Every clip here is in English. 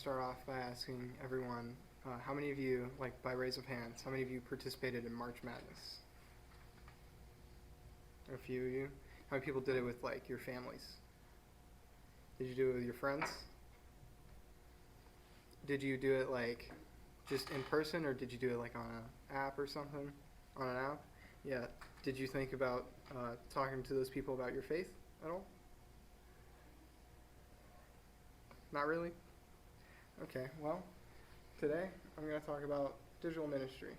Start off by asking everyone, how many of you, like by raise of hands, how many of you participated in March Madness? A few of you. How many people did it with like your families? Did you do it with your friends? Did you do it like just in person, or did you do it like on an app or something? On an app? Yeah. Did you think about talking to those people about your faith at all? Not really? Okay, well, today I'm going to talk about digital ministry,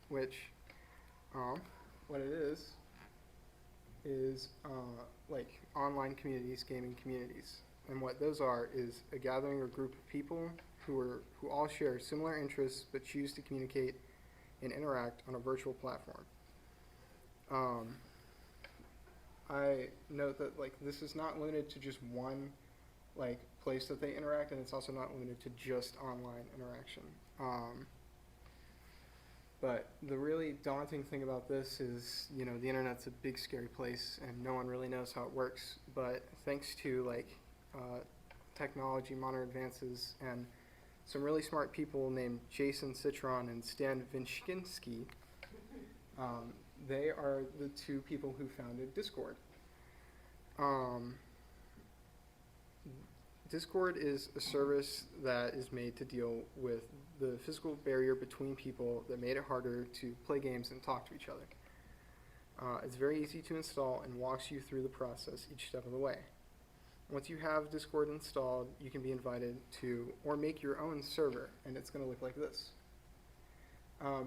which, um, what it is like online communities, gaming communities. And what those are is a gathering or group of people who all share similar interests but choose to communicate and interact on a virtual platform. Um, I note that like this is not limited to just one like place that they interact, and it's also not limited to just online interaction. But the really daunting thing about this is, the internet's a big, scary place, and no one really knows how it works. But thanks to technology, modern advances, and some really smart people named Jason Citron and Stan Vinshinsky, they are the two people who founded Discord. Discord is a service that is made to deal with the physical barrier between people that made it harder to play games and talk to each other. It's very easy to install and walks you through the process each step of the way. Once you have Discord installed, you can be invited to or make your own server, and it's going to look like this.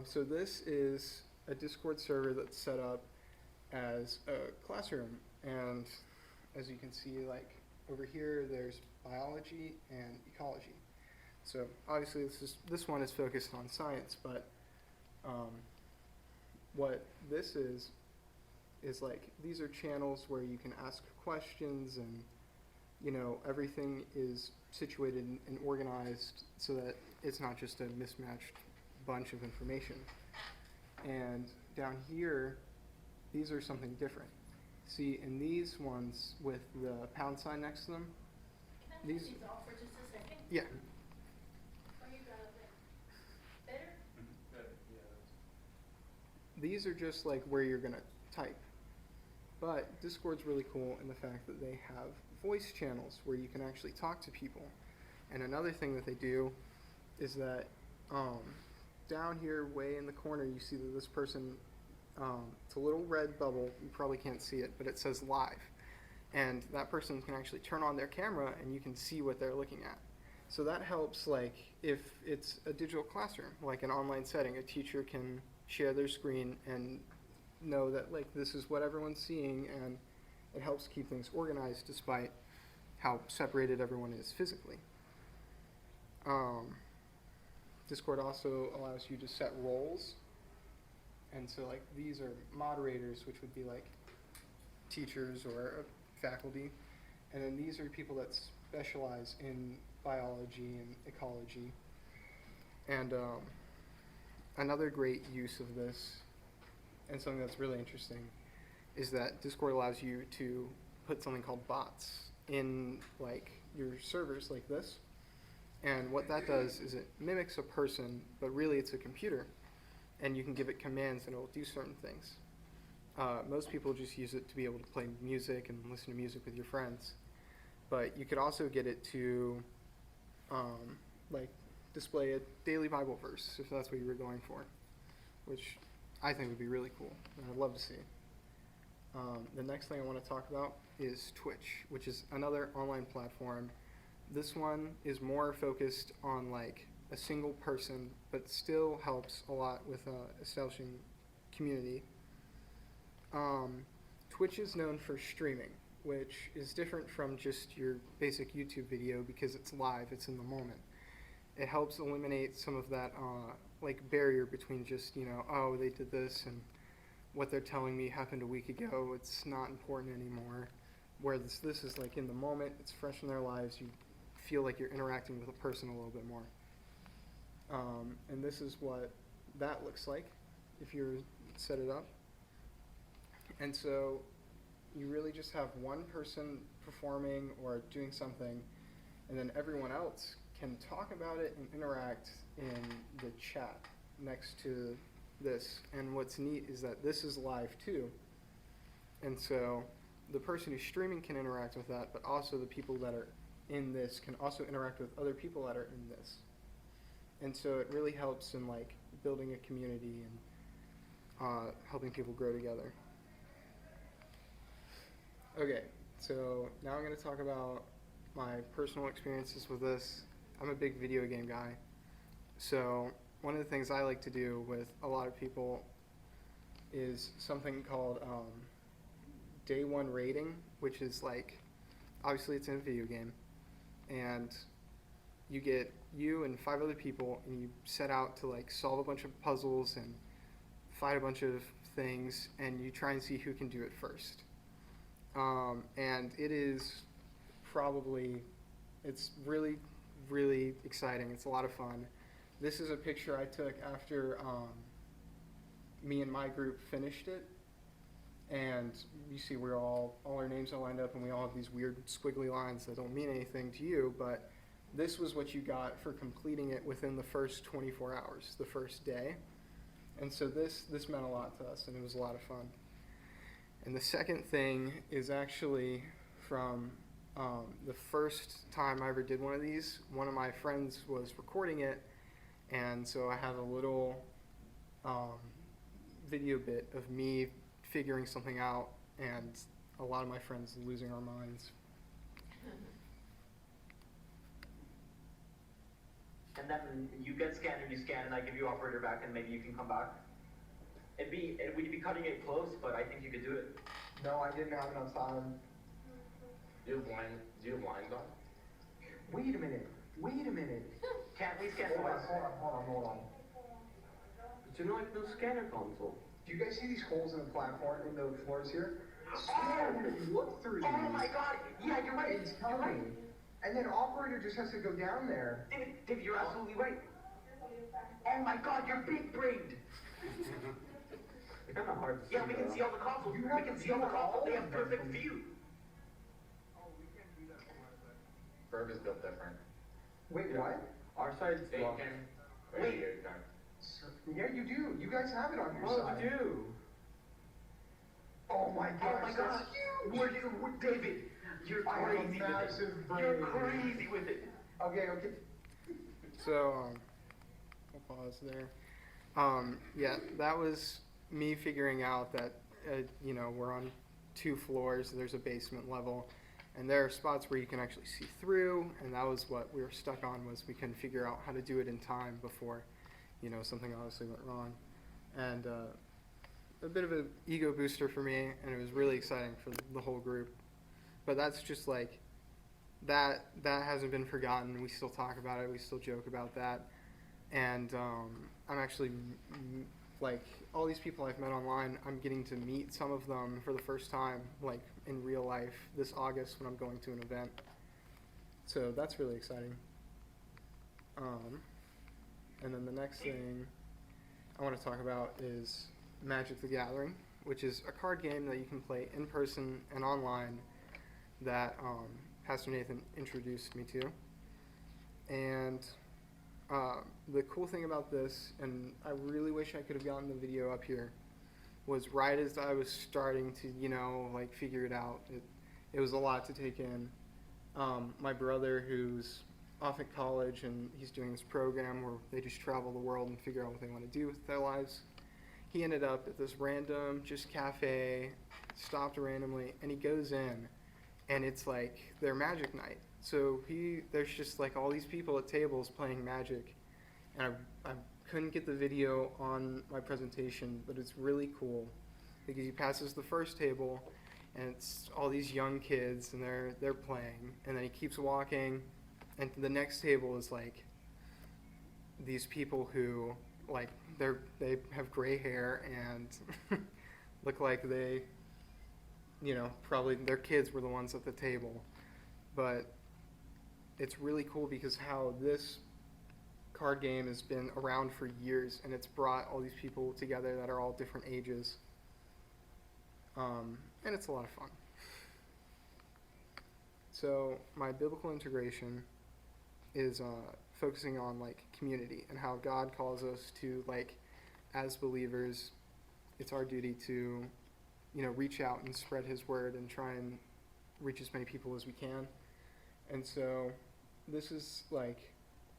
So this is a Discord server that's set up as a classroom, and as you can see, like over here, there's biology and ecology. So obviously, this one is focused on science, but what this is like these are channels where you can ask questions, and everything is situated and organized so that it's not just a mismatched bunch of information. And down here, these are something different. See, in these ones with the pound sign next to them, Can I turn these off for just a second? yeah. Or you got it better? Better, yeah. These are just like where you're gonna type. But Discord's really cool in the fact that they have voice channels where you can actually talk to people. And another thing that they do is that down here way in the corner you see that this person, it's a little red bubble, you probably can't see it, but it says live. And that person can actually turn on their camera and you can see what they're looking at. So that helps, like if it's a digital classroom, like an online setting, a teacher can share their screen and know that like this is what everyone's seeing, and it helps keep things organized despite how separated everyone is physically. Discord also allows you to set roles, and so like these are moderators, which would be like teachers or faculty, and then these are people that specialize in biology and ecology. And another great use of this, and something that's really interesting, is that Discord allows you to put something called bots in like your servers like this. And what that does is it mimics a person, but really it's a computer. And you can give it commands and it will do certain things. Most people just use it to be able to play music and listen to music with your friends. But you could also get it to like display a daily Bible verse, if that's what you were going for, which I think would be really cool, and I'd love to see. The next thing I want to talk about is Twitch, which is another online platform. This one is more focused on like a single person, but still helps a lot with establishing community. Twitch is known for streaming, which is different from just your basic YouTube video because it's live, it's in the moment. It helps eliminate some of that like barrier between just, oh, they did this and what they're telling me happened a week ago, it's not important anymore. Whereas this is like in the moment, it's fresh in their lives, you feel like you're interacting with a person a little bit more. And this is what that looks like if you set it up. And so you really just have one person performing or doing something, and then everyone else can talk about it and interact in the chat next to this. And what's neat is that this is live too. And so the person who's streaming can interact with that, but also the people that are in this can also interact with other people that are in this. And so it really helps in like building a community and helping people grow together. Okay, so now I'm going to talk about my personal experiences with this. I'm a big video game guy. So one of the things I like to do with a lot of people is something called day one rating, which is like, obviously it's in a video game, and you get you and 5 other people, and you set out to like solve a bunch of puzzles and fight a bunch of things, and you try and see who can do it first. And it is probably, it's really, really exciting. It's a lot of fun. This is a picture I took after me and my group finished it. And you see we're all our names are lined up, and we all have these weird squiggly lines that don't mean anything to you, but this was what you got for completing it within the first 24 hours, the first day. And so this meant a lot to us, and it was a lot of fun. And the second thing is actually from the first time I ever did one of these. One of my friends was recording it, and so I have a little video bit of me figuring something out, and a lot of my friends losing our minds. And then you get scanned and you scan, and I give you operator back, and maybe you can come back. We'd be cutting it close, but I think you could do it. No, I didn't have enough time. Do you have blinds on? Wait a minute. Can't we scan Hold twice? on. But you know, like no scanner console. Do you guys see these holes in the platform, in the floors here? Look through these. Oh my god! Yeah, you're right. It's You're right. coming. And then operator just has to go down there. David, you're absolutely right. Oh my god, you're big brained. Kind of hard to Yeah, see, we can though. see all the consoles. You We have can to see all the see consoles. all They of have them. perfect view. Verb is built different. Wait, Yeah. what? Our side's Wait. long. Wait. You can. Yeah, you do. You guys have it on your Oh, side. we do. Oh my Oh gosh, my that's god. huge. David, you're I have a crazy with it. massive You're brain. crazy with it. Okay. So, I'll pause there. Yeah, that was me figuring out that, we're on 2 floors, there's a basement level, and there are spots where you can actually see through, and that was what we were stuck on, was we couldn't figure out how to do it in time before, something obviously went wrong. And a bit of an ego booster for me, and it was really exciting for the whole group. But that's just like, that hasn't been forgotten. We still talk about it, we still joke about that. And I'm actually, like, all these people I've met online, I'm getting to meet some of them for the first time, like, in real life this August when I'm going to an event. So that's really exciting. And then the next thing I want to talk about is Magic the Gathering, which is a card game that you can play in person and online that Pastor Nathan introduced me to. And the cool thing about this, and I really wish I could have gotten the video up here, was right as I was starting to, figure it out. It was a lot to take in. My brother, who's off at college, and he's doing this program where they just travel the world and figure out what they want to do with their lives. He ended up at this random just cafe, stopped randomly, and he goes in, and it's like their Magic night. So there's just like all these people at tables playing Magic, and I couldn't get the video on my presentation, but it's really cool because he passes the first table, and it's all these young kids, and they're playing, and then he keeps walking, and the next table is like these people who they have gray hair and look like they, probably their kids were the ones at the table. But it's really cool because how this card game has been around for years, and it's brought all these people together that are all different ages. And it's a lot of fun. So my biblical integration is focusing on like community and how God calls us to, like, as believers, it's our duty to, you know, reach out and spread His word and try and reach as many people as we can. And so this is like,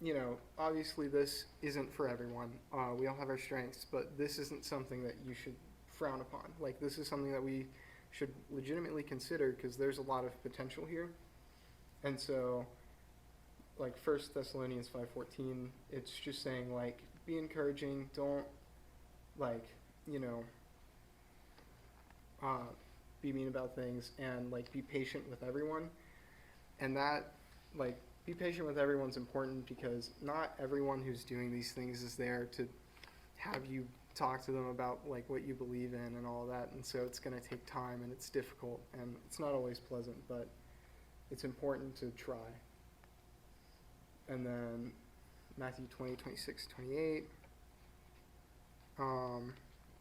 you know, obviously this isn't for everyone. We all have our strengths, but this isn't something that you should frown upon. Like, this is something that we should legitimately consider because there's a lot of potential here. And so, like 1 Thessalonians 5:14, it's just saying, like, be encouraging. Don't, like, you know, be mean about things, and, like, be patient with everyone. And that, like, be patient with everyone's important because not everyone who's doing these things is there to have you talk to them about, like, what you believe in and all that. And so it's going to take time, and it's difficult, and it's not always pleasant, but it's important to try. And then Matthew 20:26-28.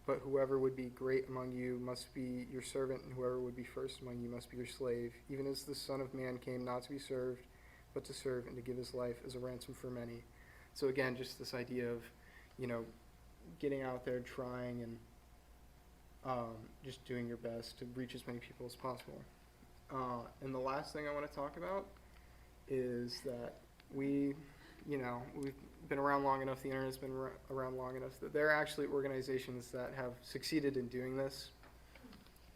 But whoever would be great among you must be your servant, and whoever would be first among you must be your slave, even as the Son of Man came not to be served, but to serve and to give his life as a ransom for many. So again, just this idea of, you know, getting out there, trying, and just doing your best to reach as many people as possible. And the last thing I want to talk about is that we've been around long enough, the internet's been around long enough, that there are actually organizations that have succeeded in doing this.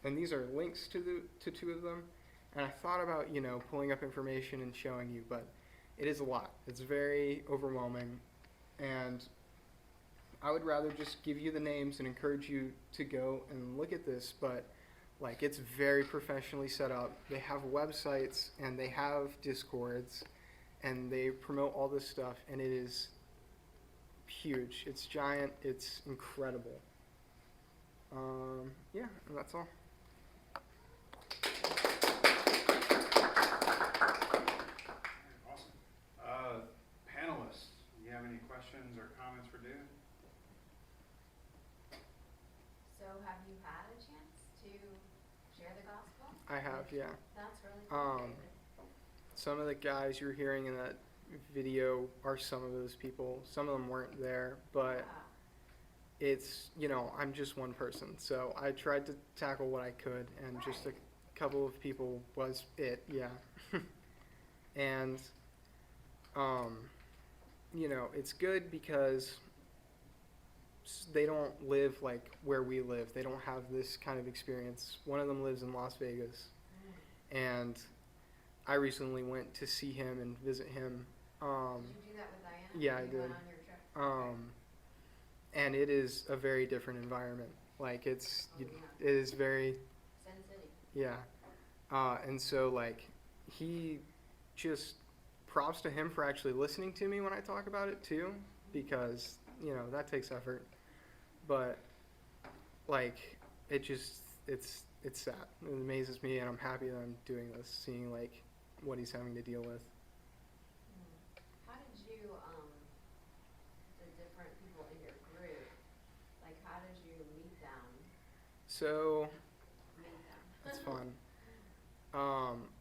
And these are links to two of them. And I thought about, you know, pulling up information and showing you, but it is a lot. It's very overwhelming. And I would rather just give you the names and encourage you to go and look at this, but, like, it's very professionally set up. They have websites and they have Discords and they promote all this stuff, and it is huge. It's giant. It's incredible. Yeah, and that's all. Awesome. Panelists, do you have any questions or comments for David? So have you had a chance to share the gospel? I have, yeah. That's really cool, David. Some of the guys you're hearing in that video are some of those people. Some of them weren't there, but Wow. it's, you know, I'm just one person. So I tried to tackle what I could, and just a couple of people was it, yeah. And, you know, it's good because they don't live like where we live. They don't have this kind of experience. One of them lives in Las Vegas, and I recently went to see him and visit him. Did you do that with Diana? Yeah, I You did. went on your trip? And it is a very different environment. Like, it's, Oh, it is very, Sin City. yeah. And so, like, he just, props to him for actually listening to me when I talk about it too, because, you know, that takes effort. But, like, it just, it's sad. It amazes me, and I'm happy that I'm doing this, seeing, like, what he's having to deal with. How did you, the different people in your group, like, how did you meet them? So, Meet them. it's fun.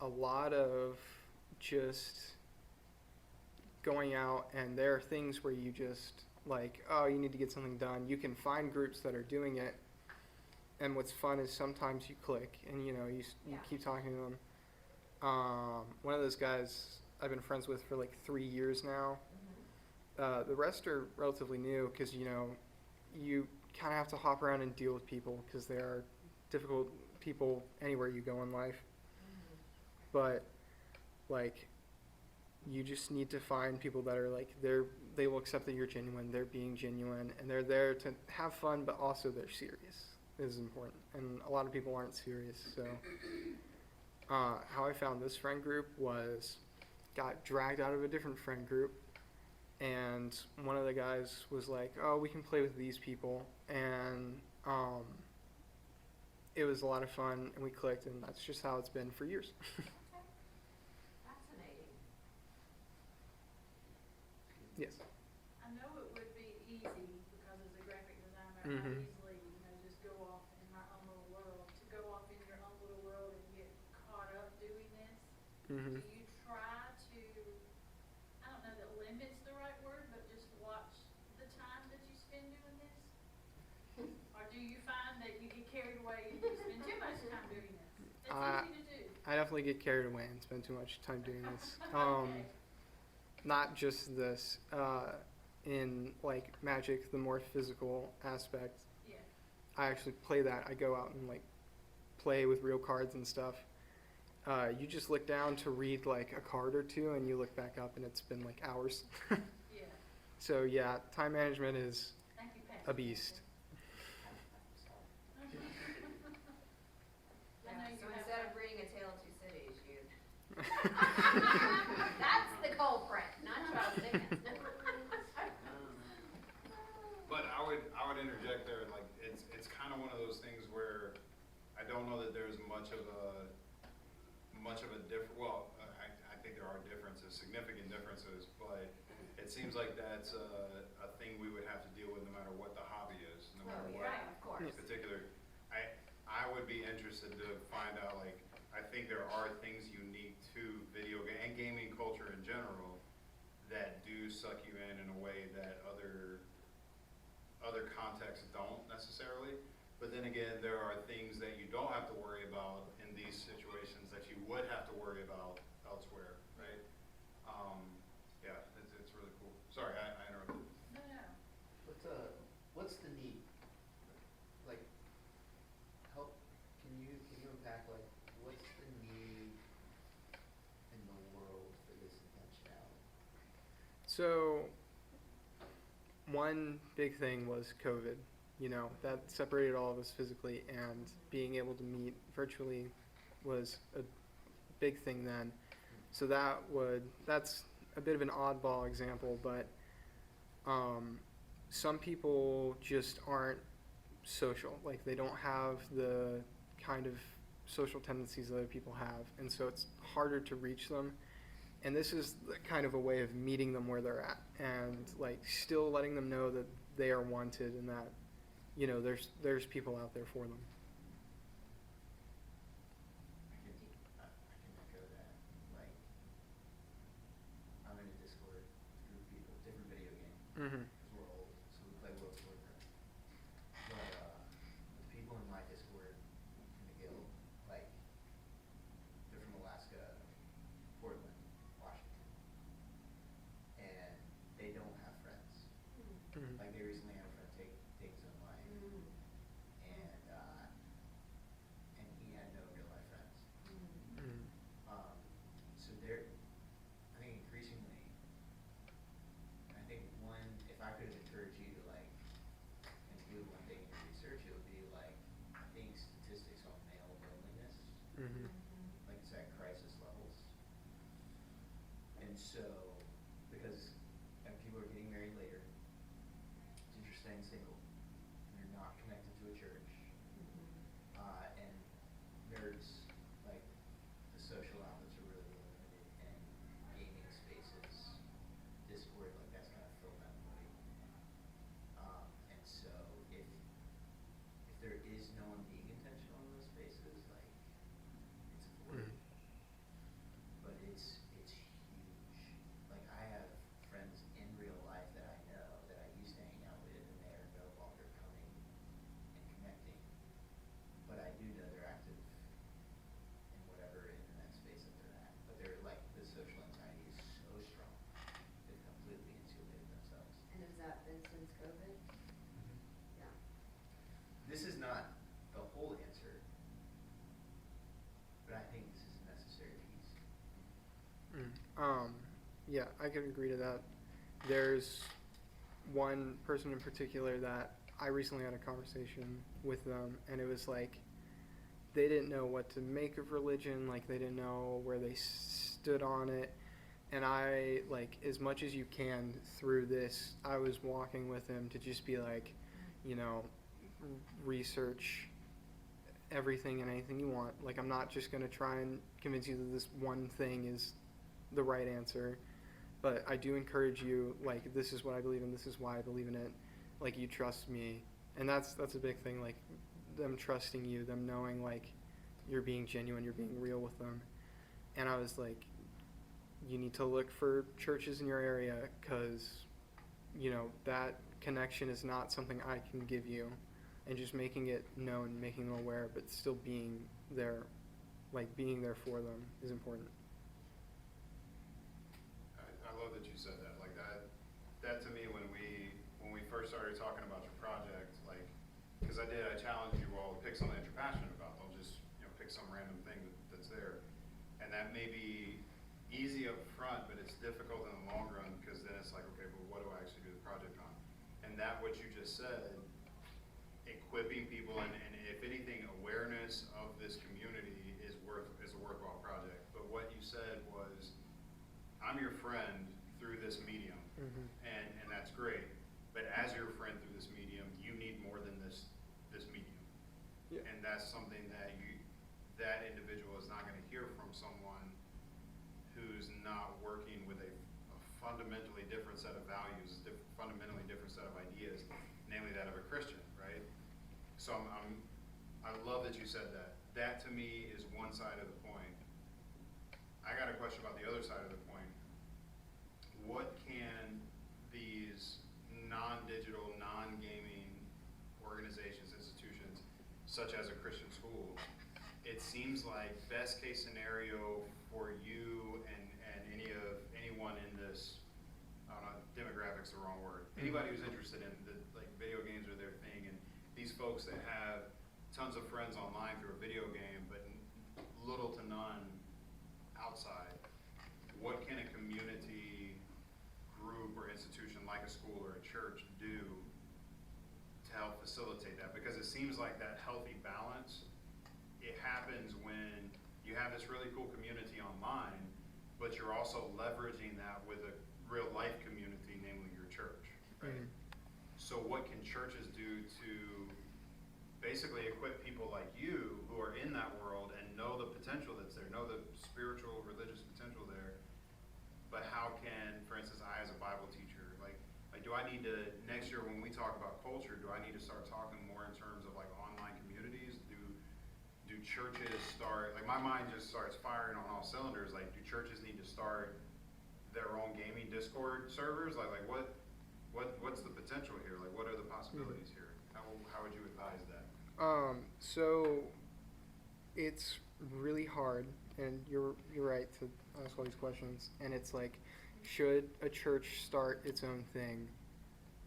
A lot of just going out, and there are things where you just, like, oh, you need to get something done. You can find groups that are doing it, and what's fun is sometimes you click, and, you know, you Yeah. keep talking to them. One of those guys I've been friends with for like 3 years now. The rest are relatively new because, you know, you kind of have to hop around and deal with people because there are difficult people anywhere you go in life. But, like, you just need to find people that are, like, they will accept that you're genuine, they're being genuine, and they're there to have fun, but also they're serious. This is important. And a lot of people aren't serious, so. How I found this friend group was, got dragged out of a different friend group, and one of the guys was like, oh, we can play with these people, and it was a lot of fun, and we clicked, and that's just how it's been for years. Fascinating. Yes. I know it would be easy, because as a graphic designer, I Mhm. easily, just go off in my own little world. To go off in your own little world and get caught up doing this, Mm-hmm. do you try to, I don't know, I It's easy to do. I definitely get carried away and spend too much time doing this. Okay. Not just this. In like Magic, the more physical aspect, Yeah. I actually play that. I go out and like play with real cards and stuff. You just look down to read like a card or two, and you look back up, and it's been like hours. Yeah. So yeah, time management is Thank you, Pat. a beast. I know Yeah, you so have instead that. of reading A Tale of Two Cities, you. That's the culprit, not Charles Dickens. But I would interject there, like, it's kind of one of those things where I don't know that there's much of a well, I think there are differences, significant differences, but it seems like that's a thing we would have to deal with no matter what the hobby is, no matter what. Right, of course. In particular, I would be interested to find out, like, I think there are things unique to video game and gaming culture in general that do suck you in a way that other contexts don't necessarily. But then again, there are things that you don't have to worry about in these situations that you would have to worry about elsewhere, right? Yeah, it's really cool. Sorry, I interrupted. No, no. What's the need? Like, can you unpack, like, what's the need in the world for this intentionality? So one big thing was COVID. You know, that separated all of us physically, and being able to meet virtually was a big thing then. So that's a bit of an oddball example, but some people just aren't social. Like, they don't have the kind of social tendencies that other people have, and so it's harder to reach them. And this is kind of a way of meeting them where they're at, and like still letting them know that they are wanted and that, you know, there's people out there for them. I can echo that. Like, I'm in a Discord group of people, different video game. Mm-hmm. Because we're old, so we play World of Warcraft. But the people in my Discord in the guild, like, they're from Alaska, Portland, Washington, and they don't have friends. Mm-hmm. Like, they recently had a friend take his own life, and he had no real life friends. Mm-hmm. So there, I think increasingly, I think if I could encourage you to like include one thing in your research, it would be like, I think statistics on male loneliness, Mm-hmm. like it's at crisis levels. And so, because people are getting married later, it's interesting, single, and they're not connected to a church, and nerds, like, the social outlets are really limited, and gaming spaces, Discord, like, that's kind of filled that void. And so if there is no one being intentional in those spaces, like, it's a void. Mm-hmm. But it's huge. Like, I have friends in real life that I know that I used to hang out with, and they are no longer coming and connecting. But I do know they're active in whatever internet space that they're at. But they're like, the social anxiety is so strong, they've completely insulated themselves. And has that been since COVID? Yeah. This is not the whole answer, but I think this is a necessary piece. Yeah, I can agree to that. There's one person in particular that I recently had a conversation with them, and it was like they didn't know what to make of religion, like they didn't know where they stood on it. And I, like, as much as you can through this, I was walking with him to just be like, you know, research everything and anything you want. Like, I'm not just going to try and convince you that this one thing is the right answer, but I do encourage you, like, this is what I believe in, this is why I believe in it. Like, you trust me. And that's a big thing, like, them trusting you, them knowing, like, you're being genuine, you're being real with them. And I was like, you need to look for churches in your area, because, you know, that connection is not something I can give you. And just making it known, making them aware, but still being there like being there for them is important. I love that you said that. Like that to me, when we first started talking about your project, like, because I challenged you all to pick something that you're passionate about. Don't just, pick some random thing that's there. And that may be easy up front, but it's difficult in the long run, because then it's like, okay, but what do I actually do the project on? And that, what you just said, equipping people, and if anything, awareness of this community is a worthwhile project. But what you said was, I'm your friend through this medium, and that's great. But as your friend through this medium, you need more than this medium. Yeah. And that's something that individual is not going to hear from someone who's not working with a fundamentally different set of values, fundamentally different set of ideas, namely that of a Christian, right? So I love that you said that. That to me is one side of the coin. I got a question about the other side of the coin. What can these non-digital, non-gaming organizations, institutions, such as a Christian school, it seems like best case scenario for you and anyone in this, I don't know, demographic's the wrong word. Anybody who's interested in video games are their thing, and these folks that have tons of friends online through a video game, but little to none outside. What can a community group or institution like a school or a church do to help facilitate that? Because it seems like that healthy balance, it happens when you have this really cool community online, but you're also leveraging that with a real life community, namely your church, right? So what can churches do to basically equip people like you who are in that world and know the potential that's there, know the spiritual, religious potential there, but how can, for instance, I as a Bible teacher, like do I need to, next year when we talk about culture, do I need to start talking more in terms of like online communities? Do churches start, like my mind just starts firing on all cylinders, like do churches need to start their own gaming Discord servers? Like what's the potential here? Like what are the possibilities here? How would you advise that? So it's really hard, and you're right to ask all these questions, and it's like, should a church start its own thing?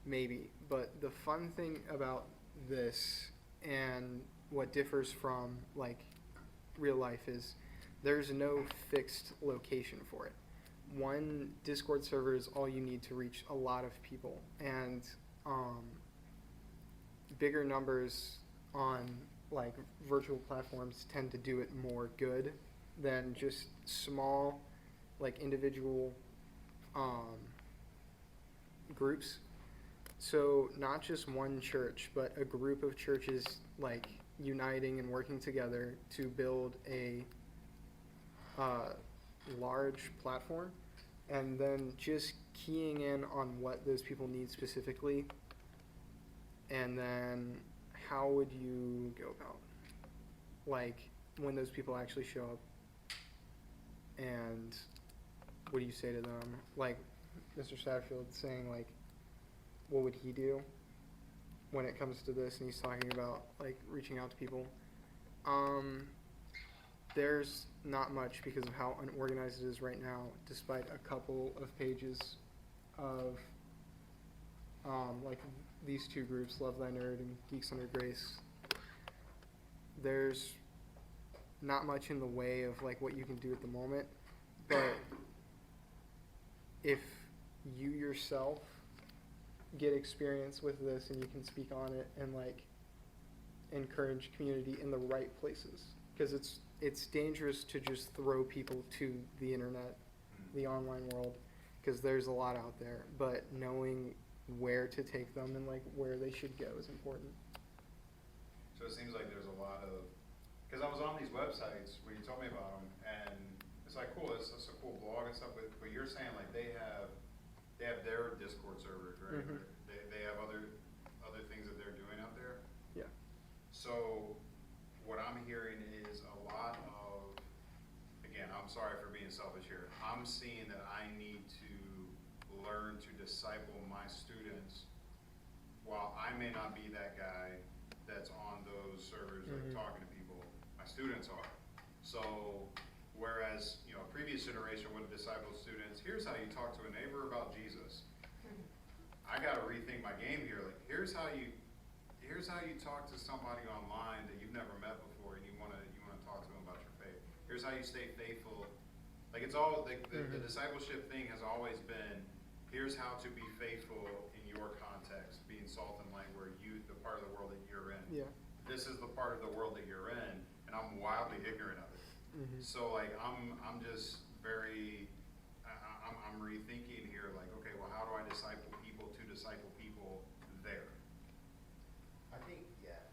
Maybe, but the fun thing about this and what differs from like real life is there's no fixed location for it. One Discord server is all you need to reach a lot of people, and bigger numbers on like virtual platforms tend to do it more good than just small like individual groups. So not just one church, but a group of churches like uniting and working together to build a large platform, and then just keying in on what those people need specifically, and then how would you go about, like, when those people actually show up, and what do you say to them? Like Mr. Satterfield saying, like, what would he do when it comes to this, and he's talking about like reaching out to people. There's not much because of how unorganized it is right now, despite a couple of pages of like these two groups, Love Thy Nerd and Geeks Under Grace. There's not much in the way of like what you can do at the moment, but if you yourself get experience with this and you can speak on it and like encourage community in the right places, because it's dangerous to just throw people to the internet, the online world, because there's a lot out there, but knowing where to take them and like where they should go is important. So it seems like there's a lot of, because I was on these websites when you told me about them, and it's like cool, it's a cool blog and stuff, but you're saying like they have their Discord servers, right? Mhm. They have other things that they're doing out there. Yeah. So what I'm hearing is a lot of, again, I'm sorry for being selfish here. I'm seeing that I need to learn to disciple my students. While I may not be that guy that's on those servers like talking to people, my students are. So whereas, you know, a previous generation would have discipled students, here's how you talk to a neighbor about Jesus. I gotta rethink my game here. Like, here's how you talk to somebody online that you've never met before and you wanna talk to them about your faith. Here's how you stay faithful. Like, it's all, the discipleship thing has always been, here's how to be faithful in your context, being salt and light where the part of the world that you're in. Yeah. This is the part of the world that you're in, and I'm wildly ignorant of it. So like, I'm just very, I'm rethinking here, like, okay, well, how do I disciple people to disciple people there? I think, yeah.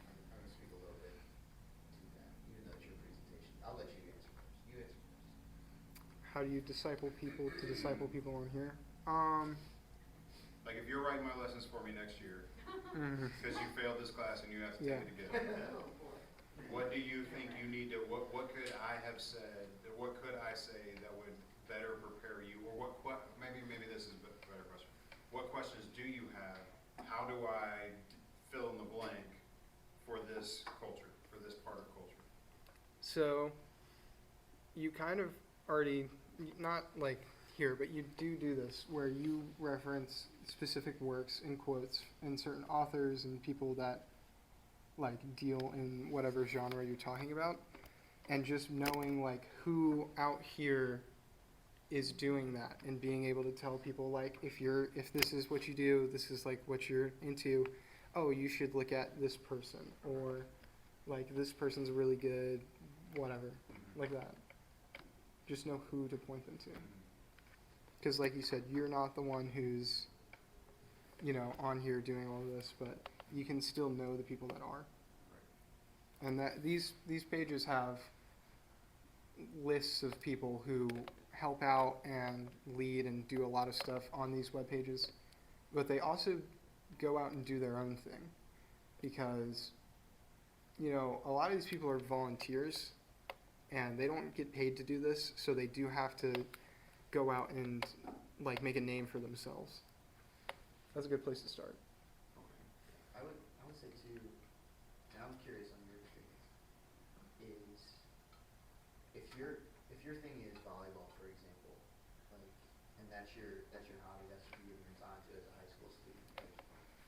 I'm gonna speak a little bit to that, even though it's your presentation. I'll let you answer first. You answer first. How do you disciple people to disciple people on here? Like, if you're writing my lessons for me next year, because you failed this class and you have to take it again, what do you think you need to, what could I have said, what could I say that would better prepare you, or maybe this is a better question. What questions do you have? How do I fill in the blank for this culture, for this part of culture? So, you kind of already, not like here, but you do this where you reference specific works in quotes and certain authors and people that like deal in whatever genre you're talking about, and just knowing like who out here is doing that and being able to tell people like, if this is what you do, this is like what you're into, oh, you should look at this person, or like this person's really good, whatever, like that. Just know who to point them to. Because like you said, you're not the one who's, you know, on here doing all this, but you can still know the people that are. And that these pages have lists of people who help out and lead and do a lot of stuff on these web pages, but they also go out and do their own thing, because, you know, a lot of these people are volunteers and they don't get paid to do this, so they do have to go out and like make a name for themselves. That's a good place to start. I would say too, and I'm curious on your experience, is if your thing is volleyball, for example, like, and that's your hobby, that's what you're on to as a high school student, like,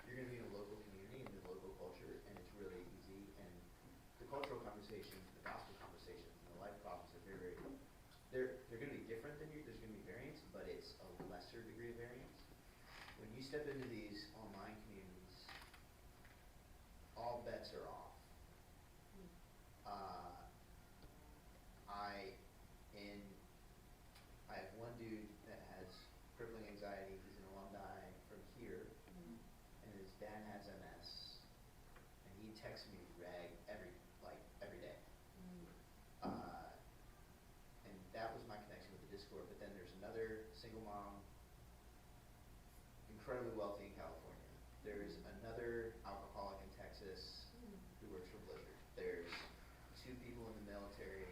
you're gonna be in a local community and the local culture, and it's really easy, and the cultural conversations, the gospel conversations, and the life problems are very, they're gonna be different than you, there's gonna be variance, but it's a lesser degree of variance. When you step into these online communities, all bets are off. I have one dude that has crippling anxiety. He's an alumni from here, and his dad has MS, and he texts me every day. And that was my connection with the Discord. But then there's another single mom, incredibly wealthy in California. There's another alcoholic in Texas who works for Blizzard. There's 2 people in the military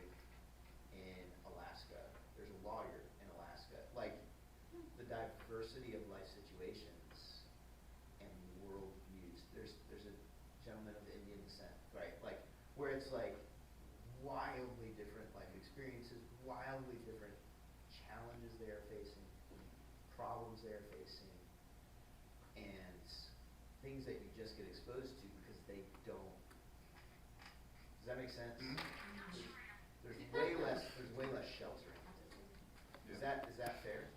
in Alaska. There's a lawyer in Alaska. Like, the diversity of life situations and world views. There's a gentleman of Indian descent, right? Like, where it's like wildly different life experiences, wildly different challenges they're facing, problems they're facing, and things that you just get exposed to because they don't. Does that make sense? There's way less sheltering. Is that fair?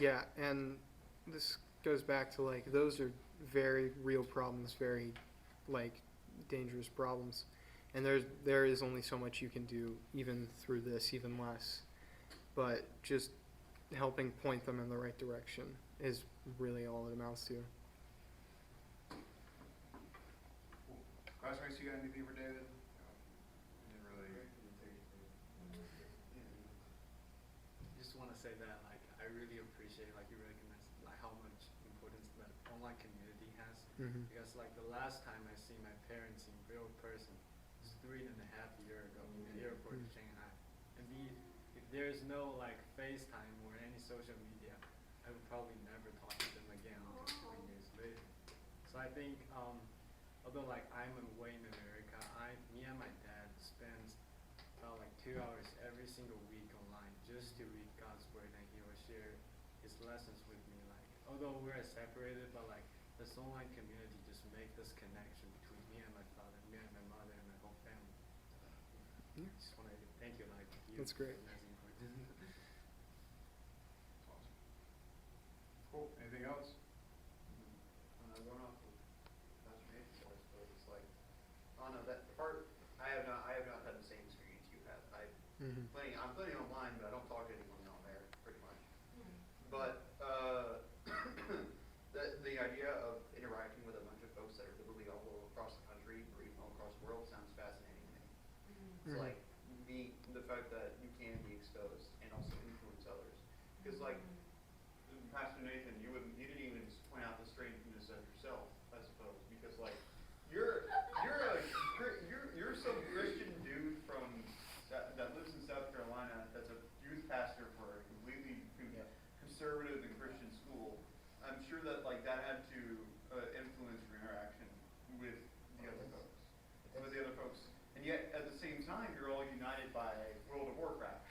Yeah, and this goes back to like, those are very real problems, very like dangerous problems, and there is only so much you can do even through this, even less, but just helping point them in the right direction is really all it amounts to. Classmates, you got anything for David? Didn't really. Just want to say that, like, I really appreciate, like, you recognize, like, how much importance that online community has. Because, like, the last time I see my parents in real person was 3.5 years ago in the airport in Shanghai. And if there's no, like, FaceTime or any social media, I would probably never talk to them again until 3 years later. So I think, although, like, I'm away in America, I and my dad spends about like 2 hours every single week online just to read God's word, and he will share his lessons with me. Like, although we're separated, but like this online community just make this connection between me and my father, me and my mother, and my whole family. Yeah. Just want to thank you, like you. That's great. That's important. Awesome. Cool, anything else? Going off of Pastor Nathan's voice, but it's like, oh no, that part, I have not had the same experience you have. Mm-hmm. I'm plenty online, but I don't talk to anyone on there, pretty much. Hmm. But, the idea of interacting with a bunch of folks that are literally all across the country, or even all across the world, sounds fascinating to me. It's Mhm. like, the fact that you can be exposed and also influence others. Because like, Pastor Nathan, you didn't even point out the strangeness of yourself, I suppose, because like, you're some Christian dude that lives in South Carolina that's a youth pastor for a completely conservative and Christian school. I'm sure that like that had to influence your interaction with the other folks. And yet at the same time, you're all united by World of Warcraft.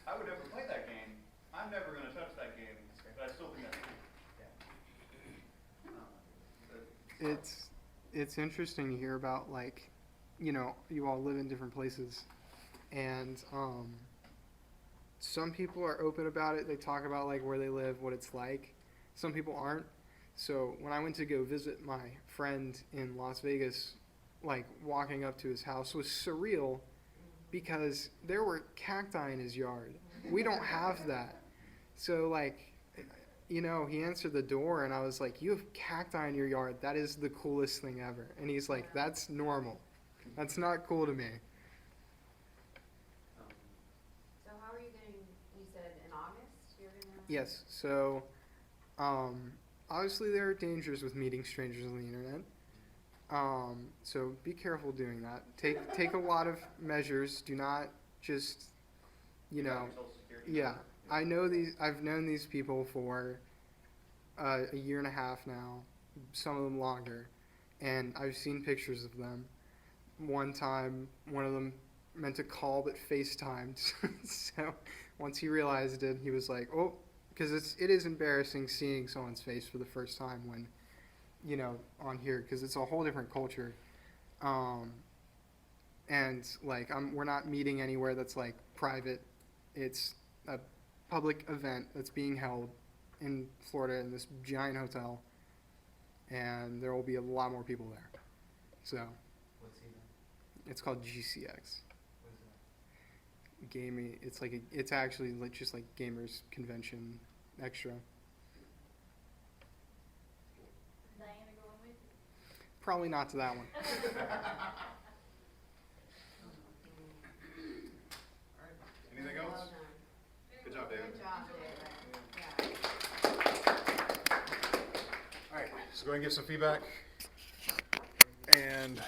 I would never play that game. I'm never going to touch that game, but I still think that's cool. It's interesting to hear about, like, you know, you all live in different places, and some people are open about it. They talk about like where they live, what it's like. Some people aren't. So when I went to go visit my friend in Las Vegas, like walking up to his house was surreal because there were cacti in his yard. We don't have that. So like, you know, he answered the door and I was like, "You have cacti in your yard. That is the coolest thing ever." And he's like, "That's normal. That's not cool to me." So how are you getting, you said in August, you're gonna? Yes. So, obviously there are dangers with meeting strangers on the internet. So be careful doing that. Take a lot of measures. Do not just, you know, yeah. I've known these people for a year and a half now, some of them longer, and I've seen pictures of them. One time, one of them meant to call but FaceTimed. So once he realized it, he was like, "Oh," because it is embarrassing seeing someone's face for the first time when, you know, on here, because it's a whole different culture. And like we're not meeting anywhere that's like private. It's a public event that's being held in Florida in this giant hotel, and there will be a lot more people there. So What's he doing? it's called GCX What is that? Gaming. It's actually like just like gamers convention extra. Diana going with you? Probably not to that one. Anything Well else? done. Good job, David. Good job, David. Yeah. All right, so go ahead and give some feedback. And